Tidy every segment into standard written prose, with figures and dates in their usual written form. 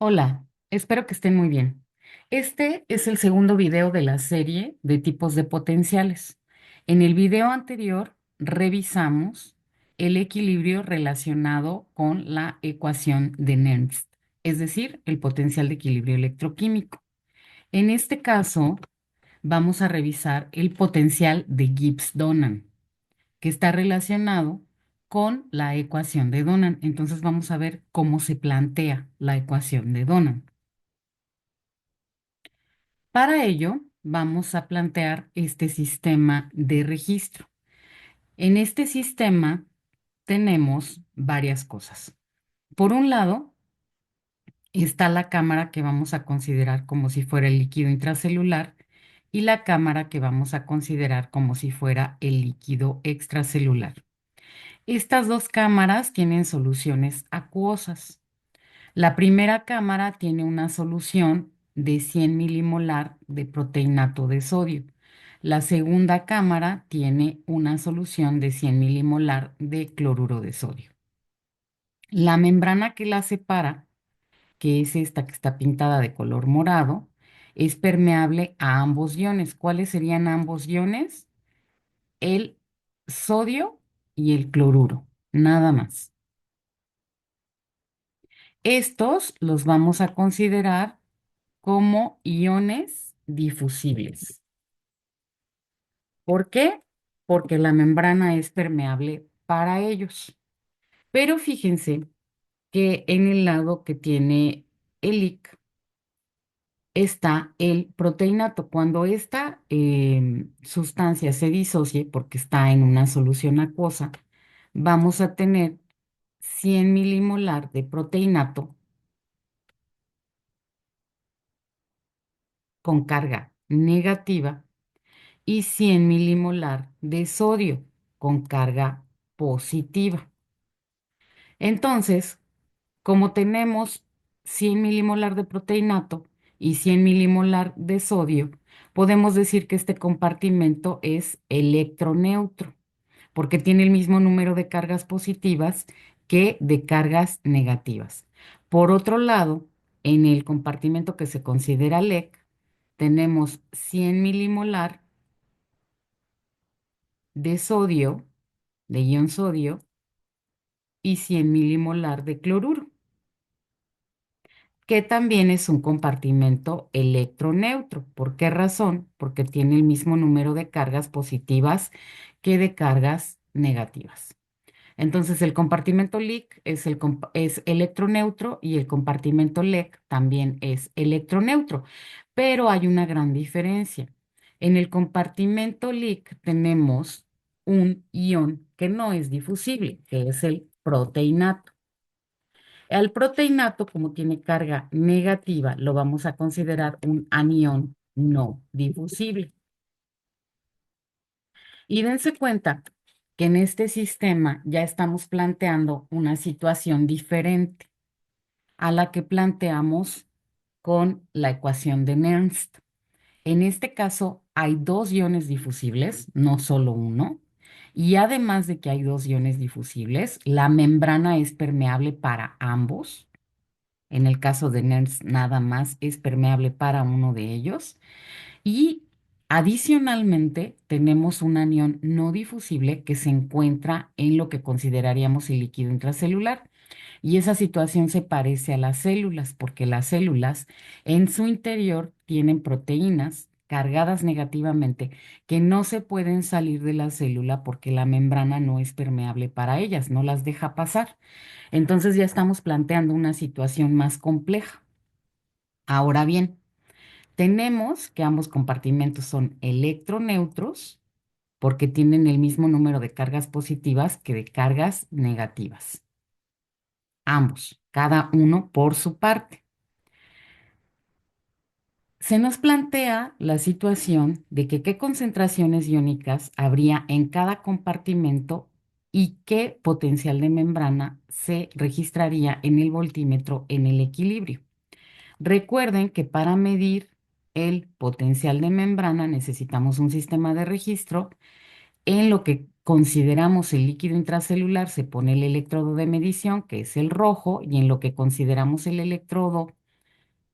Hola, espero que estén muy bien. Este es el segundo video de la serie de tipos de potenciales. En el video anterior revisamos el equilibrio relacionado con la ecuación de Nernst, es decir, el potencial de equilibrio electroquímico. En este caso, vamos a revisar el potencial de Gibbs-Donan, que está relacionado con la ecuación de Donan. Entonces vamos a ver cómo se plantea la ecuación de Donan. Para ello, vamos a plantear este sistema de registro. En este sistema tenemos varias cosas. Por un lado, está la cámara que vamos a considerar como si fuera el líquido intracelular y la cámara que vamos a considerar como si fuera el líquido extracelular. Estas dos cámaras tienen soluciones acuosas. La primera cámara tiene una solución de 100 milimolar de proteinato de sodio. La segunda cámara tiene una solución de 100 milimolar de cloruro de sodio. La membrana que la separa, que es esta que está pintada de color morado, es permeable a ambos iones. ¿Cuáles serían ambos iones? El sodio y el cloruro, nada más. Estos los vamos a considerar como iones difusibles. ¿Por qué? Porque la membrana es permeable para ellos. Pero fíjense que en el lado que tiene el IC está el proteinato. Cuando esta sustancia se disocie, porque está en una solución acuosa, vamos a tener 100 milimolar de proteinato con carga negativa y 100 milimolar de sodio con carga positiva. Entonces, como tenemos 100 milimolar de proteinato y 100 milimolar de sodio, podemos decir que este compartimento es electroneutro, porque tiene el mismo número de cargas positivas que de cargas negativas. Por otro lado, en el compartimento que se considera LEC, tenemos 100 milimolar de sodio, de ion sodio, y 100 milimolar de cloruro, que también es un compartimento electroneutro. ¿Por qué razón? Porque tiene el mismo número de cargas positivas que de cargas negativas. Entonces, el compartimento LIC es electroneutro y el compartimento LEC también es electroneutro, pero hay una gran diferencia. En el compartimento LIC tenemos un ion que no es difusible, que es el proteinato. El proteinato, como tiene carga negativa, lo vamos a considerar un anión no difusible. Y dense cuenta que en este sistema ya estamos planteando una situación diferente a la que planteamos con la ecuación de Nernst. En este caso hay dos iones difusibles, no solo uno, y además de que hay dos iones difusibles, la membrana es permeable para ambos. En el caso de Nernst nada más es permeable para uno de ellos. Y adicionalmente tenemos un anión no difusible que se encuentra en lo que consideraríamos el líquido intracelular. Y esa situación se parece a las células, porque las células en su interior tienen proteínas cargadas negativamente que no se pueden salir de la célula porque la membrana no es permeable para ellas, no las deja pasar. Entonces ya estamos planteando una situación más compleja. Ahora bien, tenemos que ambos compartimentos son electroneutros porque tienen el mismo número de cargas positivas que de cargas negativas. Ambos, cada uno por su parte. Se nos plantea la situación de que qué concentraciones iónicas habría en cada compartimento y qué potencial de membrana se registraría en el voltímetro en el equilibrio. Recuerden que para medir el potencial de membrana necesitamos un sistema de registro. En lo que consideramos el líquido intracelular se pone el electrodo de medición, que es el rojo, y en lo que consideramos el electrodo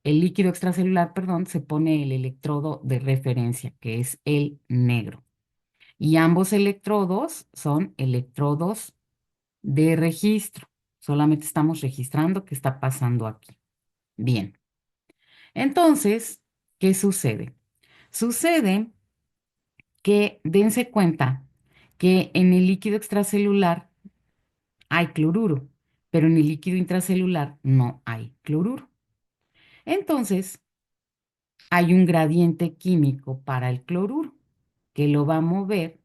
el líquido extracelular, perdón, se pone el electrodo de referencia, que es el negro. Y ambos electrodos son electrodos de registro. Solamente estamos registrando qué está pasando aquí. Bien. Entonces, ¿qué sucede? Sucede que dense cuenta que en el líquido extracelular hay cloruro, pero en el líquido intracelular no hay cloruro. Entonces, hay un gradiente químico para el cloruro que lo va a mover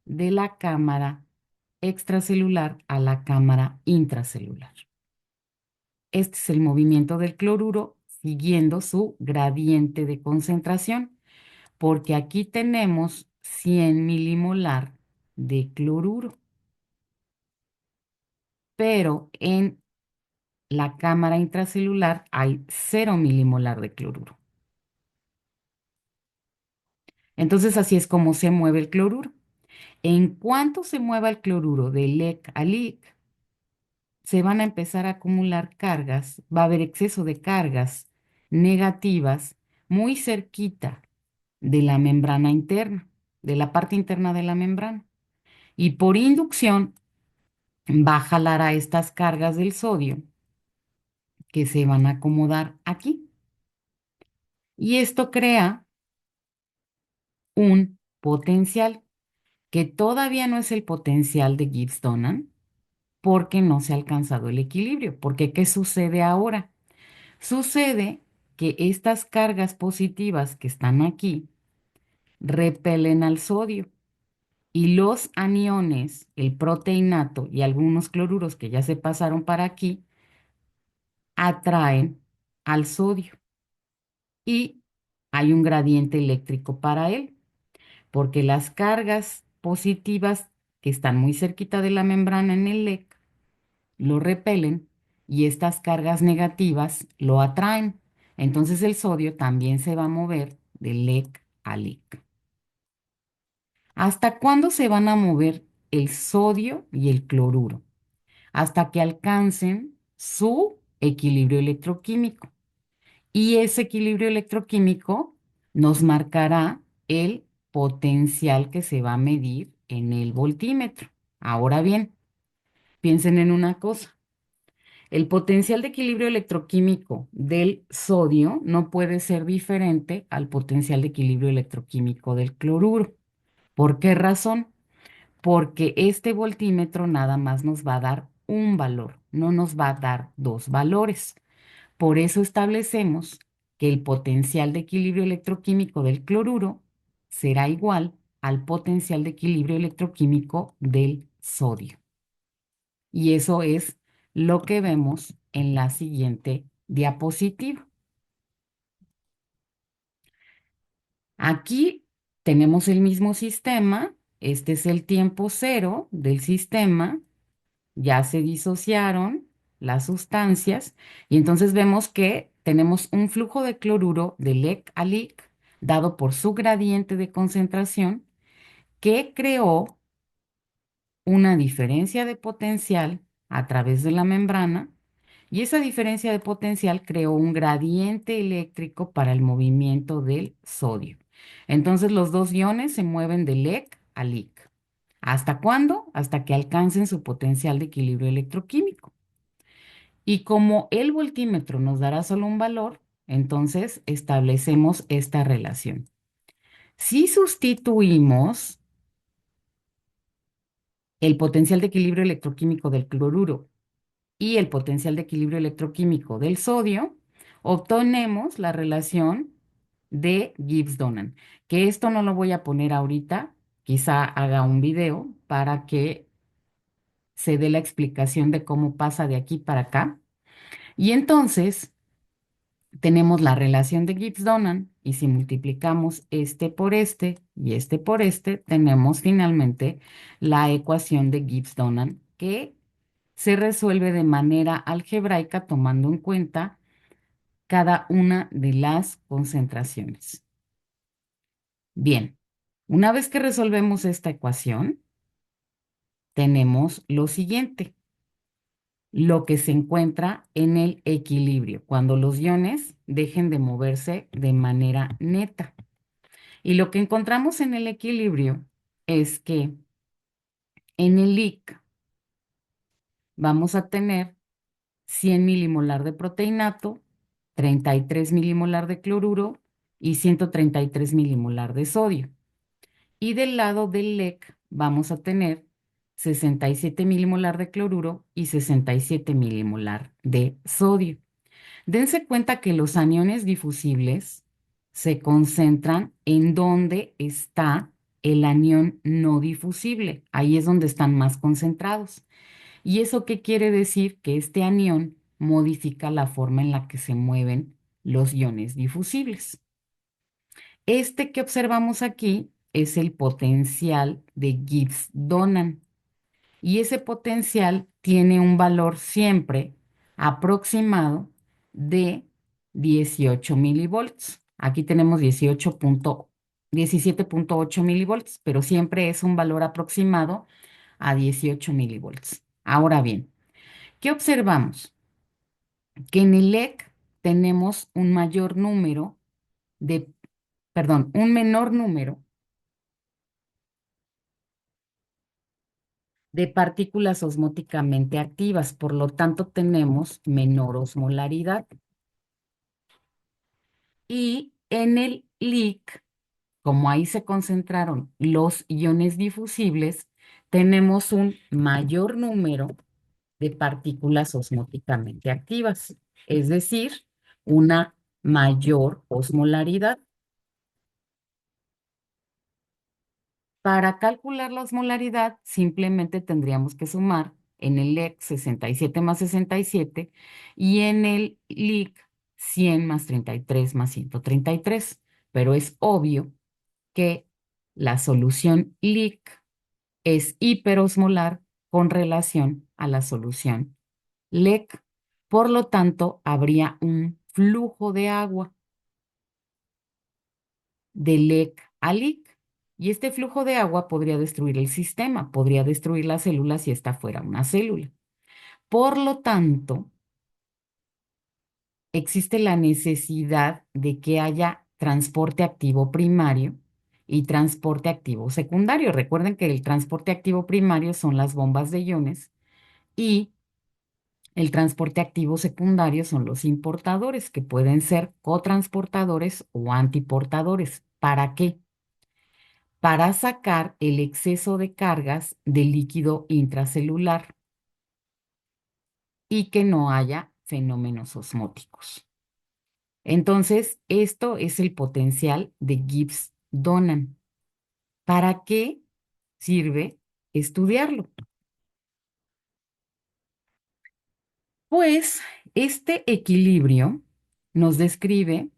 de la cámara extracelular a la cámara intracelular. Este es el movimiento del cloruro siguiendo su gradiente de concentración, porque aquí tenemos 100 milimolar de cloruro, pero en la cámara intracelular hay 0 milimolar de cloruro. Entonces así es como se mueve el cloruro. En cuanto se mueva el cloruro de LEC a LIC, se van a empezar a acumular cargas, va a haber exceso de cargas negativas muy cerquita de la membrana interna, de la parte interna de la membrana. Y por inducción va a jalar a estas cargas del sodio que se van a acomodar aquí. Y esto crea un potencial que todavía no es el potencial de Gibbs-Donan porque no se ha alcanzado el equilibrio. Porque ¿qué sucede ahora? Sucede que estas cargas positivas que están aquí repelen al sodio y los aniones, el proteinato y algunos cloruros que ya se pasaron para aquí, atraen al sodio y hay un gradiente eléctrico para él, porque las cargas positivas que están muy cerquita de la membrana en el LEC lo repelen y estas cargas negativas lo atraen. Entonces el sodio también se va a mover de LEC a LIC. ¿Hasta cuándo se van a mover el sodio y el cloruro? Hasta que alcancen su equilibrio electroquímico. Y ese equilibrio electroquímico nos marcará el potencial que se va a medir en el voltímetro. Ahora bien, piensen en una cosa. El potencial de equilibrio electroquímico del sodio no puede ser diferente al potencial de equilibrio electroquímico del cloruro. ¿Por qué razón? Porque este voltímetro nada más nos va a dar un valor, no nos va a dar dos valores. Por eso establecemos que el potencial de equilibrio electroquímico del cloruro será igual al potencial de equilibrio electroquímico del sodio. Y eso es lo que vemos en la siguiente diapositiva. Aquí tenemos el mismo sistema. Este es el tiempo cero del sistema. Ya se disociaron las sustancias y entonces vemos que tenemos un flujo de cloruro de LEC a LIC dado por su gradiente de concentración que creó una diferencia de potencial a través de la membrana y esa diferencia de potencial creó un gradiente eléctrico para el movimiento del sodio. Entonces los dos iones se mueven de LEC a LIC. ¿Hasta cuándo? Hasta que alcancen su potencial de equilibrio electroquímico. Y como el voltímetro nos dará solo un valor, entonces establecemos esta relación. Si sustituimos el potencial de equilibrio electroquímico del cloruro y el potencial de equilibrio electroquímico del sodio, obtenemos la relación de Gibbs-Donan, que esto no lo voy a poner ahorita, quizá haga un video para que se dé la explicación de cómo pasa de aquí para acá. Y entonces tenemos la relación de Gibbs-Donan y si multiplicamos este por este y este por este, tenemos finalmente la ecuación de Gibbs-Donan que se resuelve de manera algebraica tomando en cuenta cada una de las concentraciones. Bien, una vez que resolvemos esta ecuación, tenemos lo siguiente. lo que se encuentra en el equilibrio, cuando los iones dejen de moverse de manera neta. Y lo que encontramos en el equilibrio es que en el IC vamos a tener 100 milimolar de proteinato, 33 milimolar de cloruro y 133 milimolar de sodio. Y del lado del LEC vamos a tener 67 milimolar de cloruro y 67 milimolar de sodio. Dense cuenta que los aniones difusibles se concentran en donde está el anión no difusible. Ahí es donde están más concentrados. ¿Y eso qué quiere decir? Que este anión modifica la forma en la que se mueven los iones difusibles. Este que observamos aquí es el potencial de Gibbs-Donan y ese potencial tiene un valor siempre aproximado de 18 milivolts. Aquí tenemos 17.8 milivolts, pero siempre es un valor aproximado a 18 milivolts. Ahora bien, ¿qué observamos? Que en el LEC tenemos un mayor número de, perdón, un menor número de partículas osmóticamente activas, por lo tanto tenemos menor osmolaridad. Y en el LIC, como ahí se concentraron los iones difusibles, tenemos un mayor número de partículas osmóticamente activas, es decir, una mayor osmolaridad. Para calcular la osmolaridad, simplemente tendríamos que sumar en el LEC 67 más 67 y en el LIC 100 más 33 más 133. Pero es obvio que la solución LIC es hiperosmolar con relación a la solución LEC. Por lo tanto, habría un flujo de agua de LEC a LIC. Y este flujo de agua podría destruir el sistema, podría destruir la célula si esta fuera una célula. Por lo tanto, existe la necesidad de que haya transporte activo primario y transporte activo secundario. Recuerden que el transporte activo primario son las bombas de iones y el transporte activo secundario son los importadores, que pueden ser cotransportadores o antiportadores. ¿Para qué? Para sacar el exceso de cargas del líquido intracelular y que no haya fenómenos osmóticos. Entonces, esto es el potencial de Gibbs-Donan. ¿Para qué sirve estudiarlo? Pues este equilibrio nos describe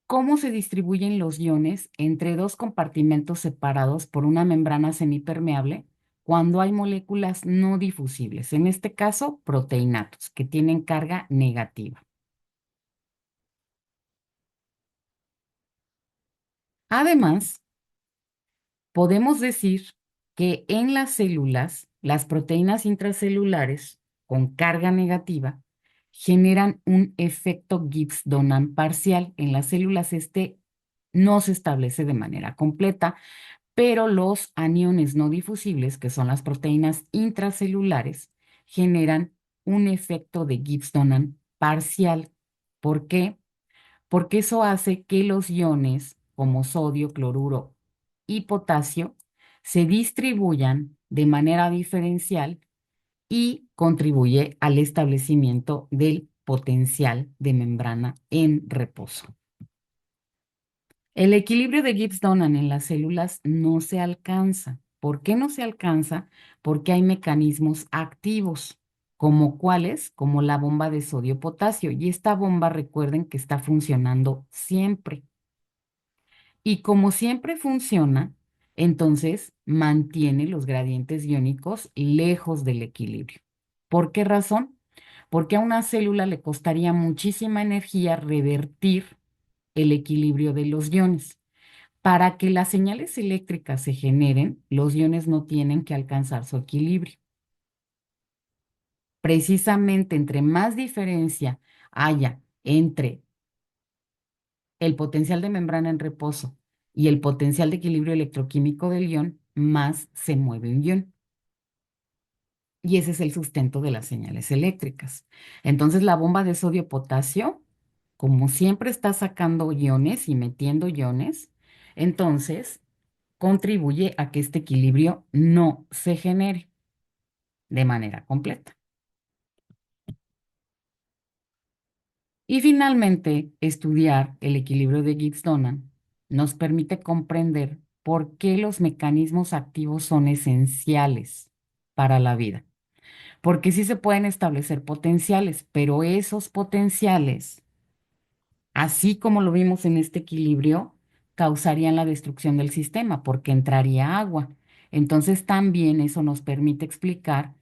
cómo se distribuyen los iones entre dos compartimentos separados por una membrana semipermeable cuando hay moléculas no difusibles, en este caso proteinatos, que tienen carga negativa. Además, podemos decir que en las células, las proteínas intracelulares con carga negativa generan un efecto Gibbs-Donan parcial. En las células este no se establece de manera completa, pero los aniones no difusibles, que son las proteínas intracelulares, generan un efecto de Gibbs-Donan parcial. ¿Por qué? Porque eso hace que los iones como sodio, cloruro y potasio se distribuyan de manera diferencial y contribuye al establecimiento del potencial de membrana en reposo. El equilibrio de Gibbs-Donan en las células no se alcanza. ¿Por qué no se alcanza? Porque hay mecanismos activos, como cuáles, como la bomba de sodio-potasio. Y esta bomba, recuerden que está funcionando siempre. Y como siempre funciona, entonces mantiene los gradientes iónicos lejos del equilibrio. ¿Por qué razón? Porque a una célula le costaría muchísima energía revertir el equilibrio de los iones. Para que las señales eléctricas se generen, los iones no tienen que alcanzar su equilibrio. Precisamente entre más diferencia haya entre el potencial de membrana en reposo y el potencial de equilibrio electroquímico del ion, más se mueve un ion. Y ese es el sustento de las señales eléctricas. Entonces, la bomba de sodio-potasio, como siempre está sacando iones y metiendo iones, entonces contribuye a que este equilibrio no se genere de manera completa. Y finalmente, estudiar el equilibrio de Gibbs-Donan nos permite comprender por qué los mecanismos activos son esenciales para la vida. Porque sí se pueden establecer potenciales, pero esos potenciales, así como lo vimos en este equilibrio, causarían la destrucción del sistema porque entraría agua. Entonces también eso nos permite explicar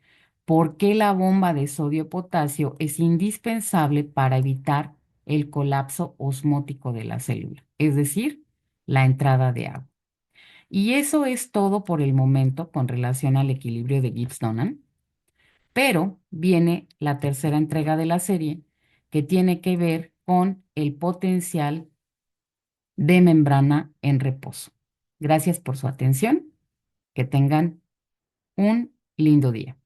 por qué la bomba de sodio-potasio es indispensable para evitar el colapso osmótico de la célula, es decir, la entrada de agua. Y eso es todo por el momento con relación al equilibrio de Gibbs-Donan. Pero viene la tercera entrega de la serie que tiene que ver con el potencial de membrana en reposo. Gracias por su atención. Que tengan un lindo día.